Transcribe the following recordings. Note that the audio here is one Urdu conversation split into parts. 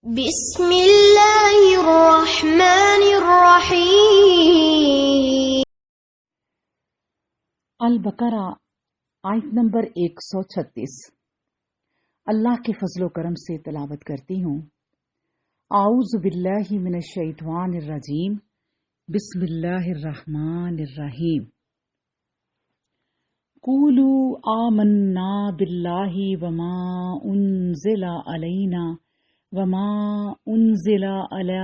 بسم اللہ الرحمن الرحیم۔ البقرہ آیت نمبر 136۔ اللہ کے فضل و کرم سے تلاوت کرتی ہوں۔ اعوذ باللہ من الشیطان الرجیم، بسم اللہ الرحمن الرحیم۔ قولوا آمنا باللہ وما انزل علینا وما انزل الى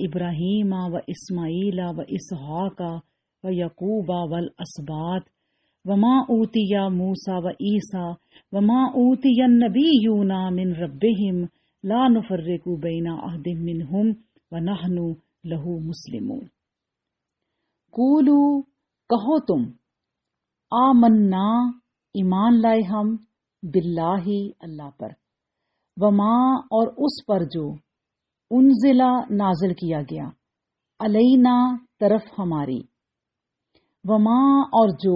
ابراہیم و اسماعیل و اسحاق و یعقوب والاسباط وما اوتی موسیٰ و عیسیٰ وما اوتی النبیون من ربہم لا نفرق بین احد منہم ونحن لہ مسلمون۔ قولو کہو تم، آمنا ایمان لائے ہم، باللہ اللہ پر، وما اور اس پر جو انزلہ نازل کیا گیا، علینا طرف ہماری، وما اور جو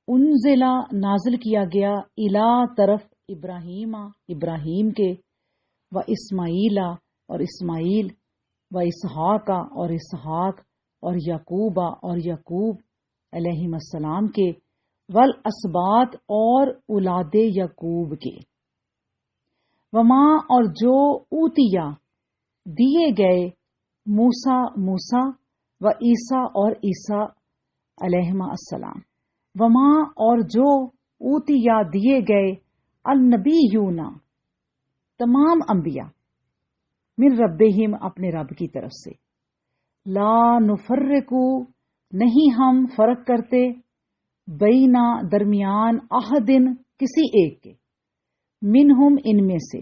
انزلہ نازل کیا گیا الا طرف ابراہیم کے، و اسماعیل اور اسماعیل، و اسحاق اور اسحاق، اور یعقوب اور یعقوب علیہم السلام کے، والاسباط اور اولاد یعقوب کے، وما اور جو اوتیا دیے گئے موسیٰ و عیسیٰ اور عیسیٰ علیہم السلام، وما اور جو اوتیا دیے گئے النبیون تمام انبیاء، من ربہم اپنے رب کی طرف سے، لا نفرقو نہیں ہم فرق کرتے، بینا درمیان احدن کسی ایک کے، منہم ان میں سے،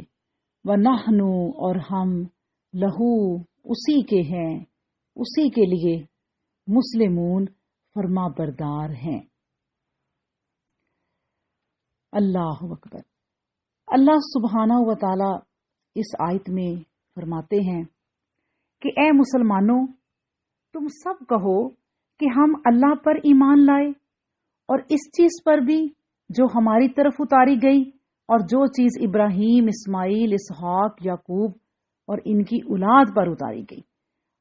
ونحن اور ہم، لہو اسی کے ہیں، اسی کے لیے، مسلمون فرما بردار ہیں۔ اللہ اکبر۔ اللہ سبحانہ و تعالی اس آیت میں فرماتے ہیں کہ اے مسلمانوں، تم سب کہو کہ ہم اللہ پر ایمان لائے اور اس چیز پر بھی جو ہماری طرف اتاری گئی، اور جو چیز ابراہیم، اسماعیل، اسحاق، یعقوب اور ان کی اولاد پر اتاری گئی،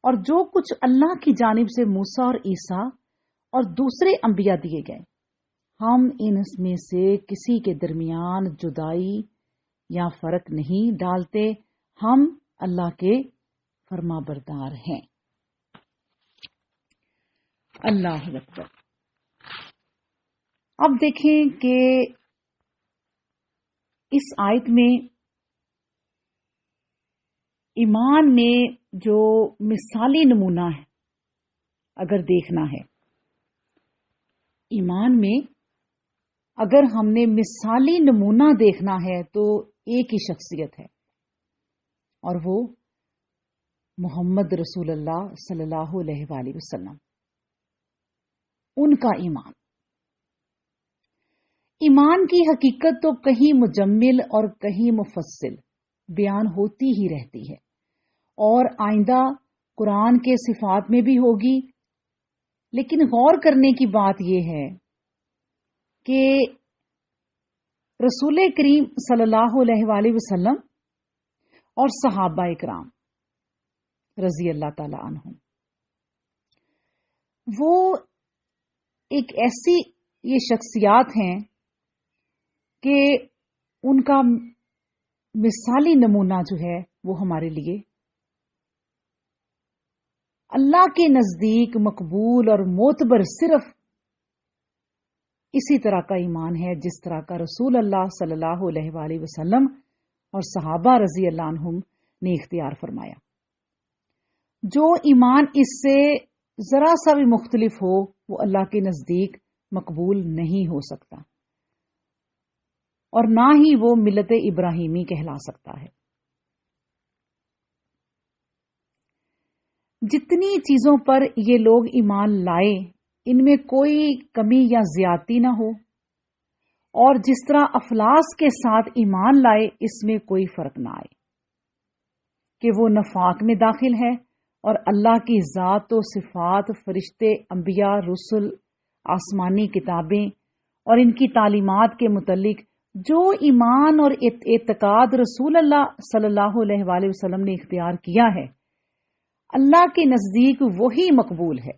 اور جو کچھ اللہ کی جانب سے موسیٰ اور عیسیٰ اور دوسرے انبیاء دیے گئے، ہم ان میں سے کسی کے درمیان جدائی یا فرق نہیں ڈالتے، ہم اللہ کے فرما بردار ہیں۔ اللہ اکبر۔ اب دیکھیں کہ اس آیت میں ایمان میں جو مثالی نمونہ ہے، اگر دیکھنا ہے، ایمان میں اگر ہم نے مثالی نمونہ دیکھنا ہے تو ایک ہی شخصیت ہے، اور وہ محمد رسول اللہ صلی اللہ علیہ وآلہ وسلم، ان کا ایمان۔ ایمان کی حقیقت تو کہیں مجمل اور کہیں مفصل بیان ہوتی ہی رہتی ہے، اور آئندہ قرآن کے صفات میں بھی ہوگی، لیکن غور کرنے کی بات یہ ہے کہ رسول کریم صلی اللہ علیہ وآلہ وسلم اور صحابہ کرام رضی اللہ تعالی عنہم، وہ ایک ایسی یہ شخصیات ہیں کہ ان کا مثالی نمونہ جو ہے وہ ہمارے لیے اللہ کے نزدیک مقبول اور معتبر صرف اسی طرح کا ایمان ہے جس طرح کا رسول اللہ صلی اللہ علیہ وآلہ وسلم اور صحابہ رضی اللہ عنہم نے اختیار فرمایا۔ جو ایمان اس سے ذرا سا بھی مختلف ہو وہ اللہ کے نزدیک مقبول نہیں ہو سکتا، اور نہ ہی وہ ملت ابراہیمی کہلا سکتا ہے۔ جتنی چیزوں پر یہ لوگ ایمان لائے ان میں کوئی کمی یا زیادتی نہ ہو، اور جس طرح افلاس کے ساتھ ایمان لائے اس میں کوئی فرق نہ آئے کہ وہ نفاق میں داخل ہے، اور اللہ کی ذات و صفات، فرشتے، انبیاء، رسل، آسمانی کتابیں اور ان کی تعلیمات کے متعلق جو ایمان اور اعتقاد رسول اللہ صلی اللہ علیہ وآلہ وسلم نے اختیار کیا ہے، اللہ کے نزدیک وہی مقبول ہے۔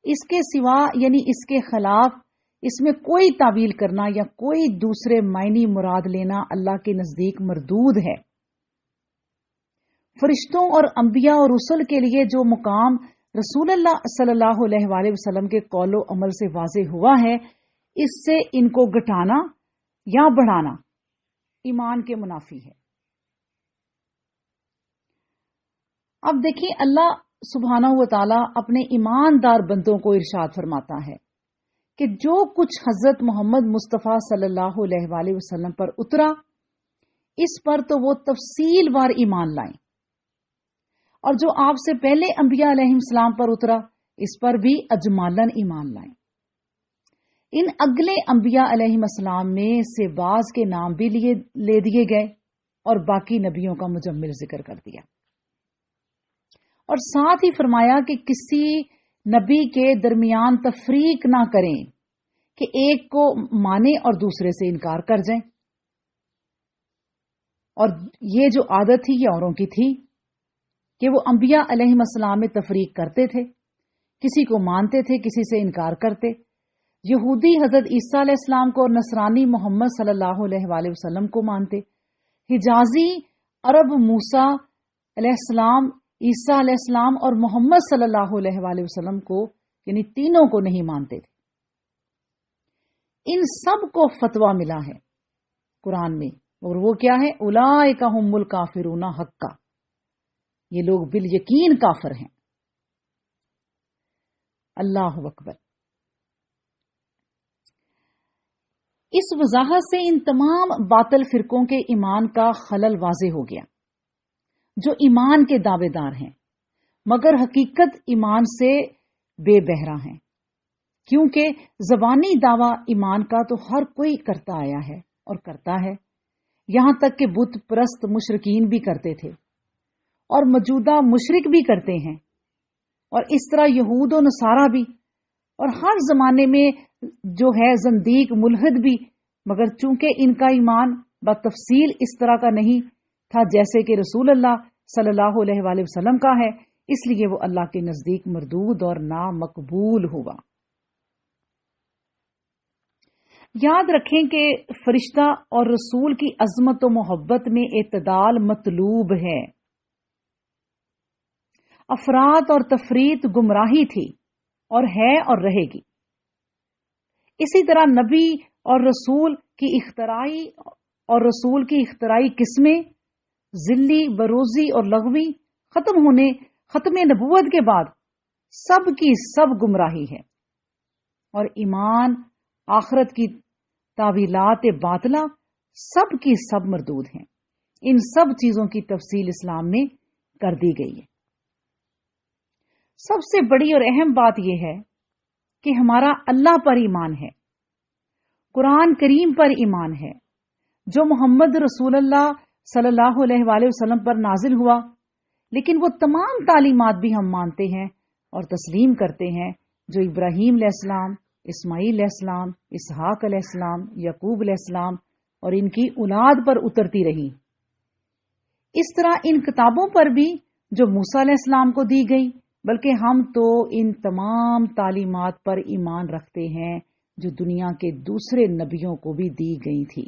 اس کے سوا یعنی اس کے خلاف اس میں کوئی تعویل کرنا یا کوئی دوسرے معنی مراد لینا اللہ کے نزدیک مردود ہے۔ فرشتوں اور انبیاء اور رسل کے لیے جو مقام رسول اللہ صلی اللہ علیہ وآلہ وسلم کے قول و عمل سے واضح ہوا ہے، اس سے ان کو گھٹانا یا بڑھانا ایمان کے منافی ہے۔ اب دیکھیں، اللہ سبحانہ و تعالی اپنے ایماندار بندوں کو ارشاد فرماتا ہے کہ جو کچھ حضرت محمد مصطفیٰ صلی اللہ علیہ وآلہ وسلم پر اترا، اس پر تو وہ تفصیل وار ایمان لائیں، اور جو آپ سے پہلے انبیاء علیہ السلام پر اترا، اس پر بھی اجمالاً ایمان لائیں۔ ان اگلے انبیاء علیہ السلام میں سے بعض کے نام بھی لے دیے گئے اور باقی نبیوں کا مجمل ذکر کر دیا، اور ساتھ ہی فرمایا کہ کسی نبی کے درمیان تفریق نہ کریں کہ ایک کو مانے اور دوسرے سے انکار کر جائیں۔ اور یہ جو عادت تھی یہ اوروں کی تھی کہ وہ انبیاء علیہ السلام میں تفریق کرتے تھے، کسی کو مانتے تھے، کسی سے انکار کرتے۔ یہودی حضرت عیسیٰ علیہ السلام کو اور نصرانی محمد صلی اللہ علیہ وآلہ وسلم کو مانتے۔ حجازی عرب موسیٰ علیہ السلام، عیسیٰ علیہ السلام اور محمد صلی اللہ علیہ وآلہ وسلم کو یعنی تینوں کو نہیں مانتے تھے۔ ان سب کو فتویٰ ملا ہے قرآن میں، اور وہ کیا ہے؟ اولئک ھم الکافرون حقا، یہ لوگ بالیقین کافر ہیں۔ اللہ اکبر۔ اس وضاحت سے ان تمام باطل فرقوں کے ایمان کا خلل واضح ہو گیا، جو ایمان کے دعوے دار ہیں مگر حقیقت ایمان سے بے بہرا ہیں، کیونکہ زبانی دعویٰ ایمان کا تو ہر کوئی کرتا آیا ہے اور کرتا ہے، یہاں تک کہ بت پرست مشرکین بھی کرتے تھے اور موجودہ مشرک بھی کرتے ہیں، اور اس طرح یہود و نصارہ بھی، اور ہر زمانے میں جو ہے زندیق ملحد بھی، مگر چونکہ ان کا ایمان بتفصیل اس طرح کا نہیں تھا جیسے کہ رسول اللہ صلی اللہ علیہ وآلہ وسلم کا ہے، اس لیے وہ اللہ کے نزدیک مردود اور نامقبول ہوا۔ یاد رکھیں کہ فرشتہ اور رسول کی عظمت و محبت میں اعتدال مطلوب ہے۔ افراط اور تفریط گمراہی تھی اور ہے اور رہے گی۔ اسی طرح نبی اور رسول کی اختراعی قسمیں ذلی، بروزی اور لغوی ختم نبوت کے بعد سب کی سب گمراہی ہے، اور ایمان، آخرت کی تعویلات باطلہ سب کی سب مردود ہیں۔ ان سب چیزوں کی تفصیل اسلام میں کر دی گئی ہے۔ سب سے بڑی اور اہم بات یہ ہے کہ ہمارا اللہ پر ایمان ہے، قرآن کریم پر ایمان ہے، جو محمد رسول اللہ صلی اللہ علیہ وآلہ وسلم پر نازل ہوا، لیکن وہ تمام تعلیمات بھی ہم مانتے ہیں اور تسلیم کرتے ہیں جو ابراہیم علیہ السلام، اسماعیل علیہ السلام، اسحاق علیہ السلام، یعقوب علیہ السلام اور ان کی اولاد پر اترتی رہی۔ اس طرح ان کتابوں پر بھی جو موسیٰ علیہ السلام کو دی گئی، بلکہ ہم تو ان تمام تعلیمات پر ایمان رکھتے ہیں جو دنیا کے دوسرے نبیوں کو بھی دی گئی تھی۔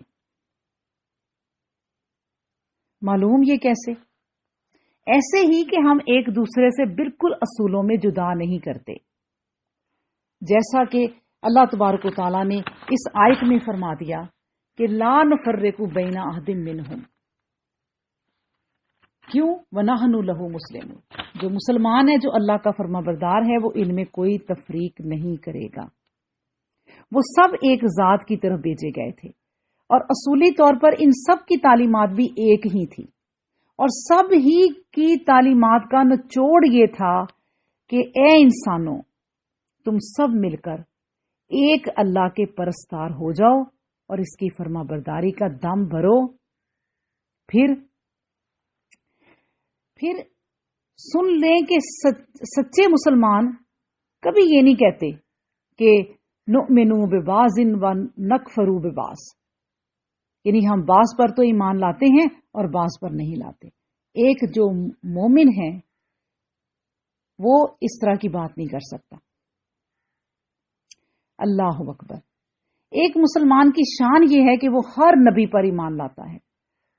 معلوم یہ کیسے؟ ایسے ہی کہ ہم ایک دوسرے سے بالکل اصولوں میں جدا نہیں کرتے، جیسا کہ اللہ تبارک و تعالیٰ نے اس آیت میں فرما دیا کہ لا نفرق بین احد منہم، کیوں؟ وَنَحْنُ لَهُ مُسْلِمُونَ، جو مسلمان ہے، جو اللہ کا فرما بردار ہے، وہ ان میں کوئی تفریق نہیں کرے گا۔ وہ سب ایک ذات کی طرف بھیجے گئے تھے، اور اصولی طور پر ان سب کی تعلیمات بھی ایک ہی تھی، اور سب ہی کی تعلیمات کا نچوڑ یہ تھا کہ اے انسانوں، تم سب مل کر ایک اللہ کے پرستار ہو جاؤ اور اس کی فرما برداری کا دم بھرو۔ پھر سن لیں کہ سچے مسلمان کبھی یہ نہیں کہتے کہ نؤمنو ببعض و نکفرو ببعض، یعنی ہم بعض پر تو ایمان لاتے ہیں اور بعض پر نہیں لاتے. ایک جو مومن ہے وہ اس طرح کی بات نہیں کر سکتا. اللہ اکبر. ایک مسلمان کی شان یہ ہے کہ وہ ہر نبی پر ایمان لاتا ہے.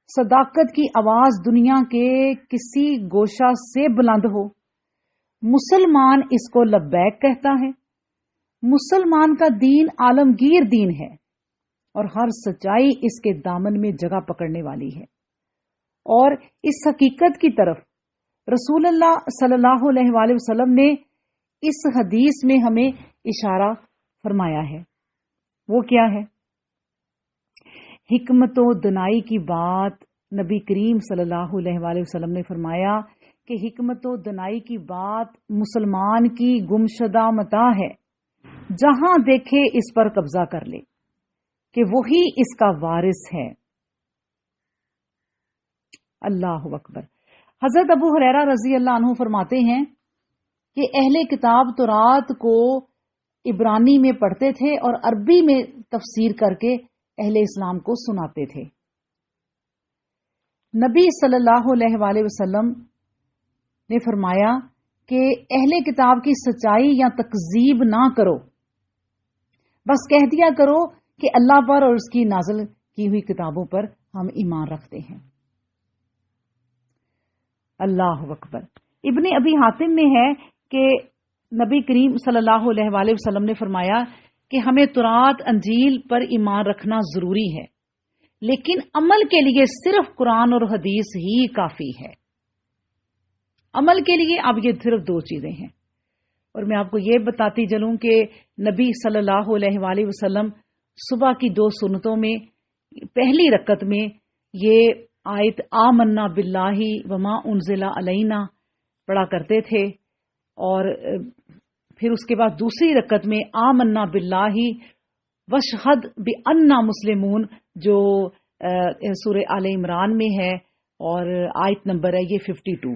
صداقت کی آواز دنیا کے کسی گوشہ سے بلند ہو، مسلمان اس کو لبیک کہتا ہے. مسلمان کا دین عالمگیر دین ہے اور ہر سچائی اس کے دامن میں جگہ پکڑنے والی ہے. اور اس حقیقت کی طرف رسول اللہ صلی اللہ علیہ وآلہ وسلم نے اس حدیث میں ہمیں اشارہ فرمایا ہے. وہ کیا ہے؟ حکمت و دنائی کی بات نبی کریم صلی اللہ علیہ وآلہ وسلم نے فرمایا کہ حکمت و دنائی کی بات مسلمان کی گمشدہ متاع ہے، جہاں دیکھے اس پر قبضہ کر لے کہ وہی اس کا وارث ہے. اللہ اکبر. حضرت ابو ہریرہ رضی اللہ عنہ فرماتے ہیں کہ اہل کتاب تورات کو عبرانی میں پڑھتے تھے اور عربی میں تفسیر کر کے اہل اسلام کو سناتے تھے. نبی صلی اللہ علیہ وآلہ وسلم نے فرمایا کہ اہل کتاب کی سچائی یا تکذیب نہ کرو، بس کہہ دیا کرو کہ اللہ پر اور اس کی نازل کی ہوئی کتابوں پر ہم ایمان رکھتے ہیں. اللہ اکبر. ابن ابی حاتم میں ہے کہ نبی کریم صلی اللہ علیہ وآلہ وسلم نے فرمایا کہ ہمیں تورات انجیل پر ایمان رکھنا ضروری ہے، لیکن عمل کے لیے صرف قرآن اور حدیث ہی کافی ہے. عمل کے لیے اب یہ صرف دو چیزیں ہیں. اور میں آپ کو یہ بتاتی چلوں کہ نبی صلی اللہ علیہ وآلہ وسلم صبح کی 2 سنتوں میں پہلی رکعت میں یہ آیت آمنا باللہ وما انزل علینا پڑھا کرتے تھے، اور پھر اس کے بعد دوسری رکعت میں آمنا باللہ وشہد بأننا مسلمون جو سورہ آل عمران میں ہے اور آیت نمبر ہے یہ 52،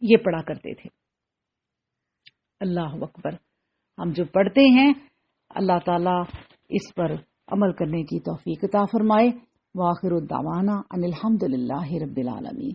یہ پڑھا کرتے تھے. اللہ اکبر. ہم جو پڑھتے ہیں اللہ تعالیٰ اس پر عمل کرنے کی توفیق عطا فرمائے. وآخر الدعوانا ان الحمد للہ رب العالمین.